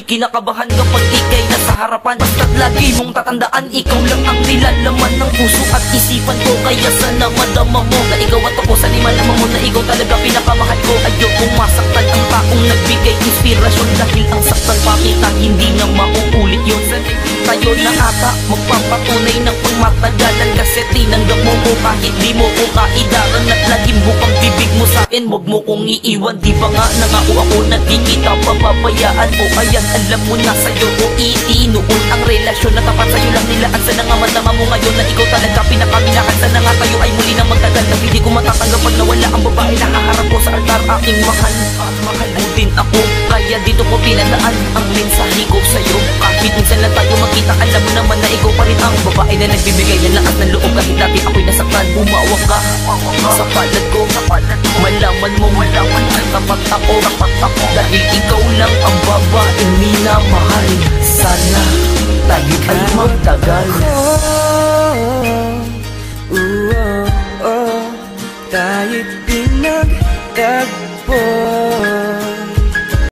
kinakabahan kapag ikay nasa harapan. Basta't lagi mong tatandaan, ikaw lang ang nilalaman ng puso at isipan ko. Kaya sana madama mo na ikaw at ako, sa malaman mo na ikaw talaga pinakamahal ko. Ayokong masaktan ang taong nagbigay inspirasyon, dahil ang saktan pakita hindi na mauulit yun. Tayo na ata magpapatunay ng pagmatagalan, kasi tinanggap mo ko kahit di mo ko kaidaran. At laging bukang bibig mo sa akin, wag mo kong iiwan. Di ba nga nangako ako na di kita papabayaan? O ayan, alam mo na sa'yo o iinuun ang relasyon na tapat sa'yo lang nilaan. Sana nga madama mo ngayon na ikaw talaga pinakaminahan. Sana nga tayo ay muli na magtagal, na hindi ko matatanggap pag nawala ang babae na haharap ko sa altar. Aking mahal, mahal mo din ako, kaya dito ko pinadaan ang mensahe ko sa'yo. Kahit minsan lang tayo magkita, alam mo naman na ikaw pa rin ang babae na nagbibigay ng lakas ng loob. Kahit dati ako'y nasaktan, umawak ka sa palad ko. Malaman mo tapat ako, dahil ikaw lang ang babaeng minamahal. Sana tayo ay magtagal. Tayo'y pinagtagpo.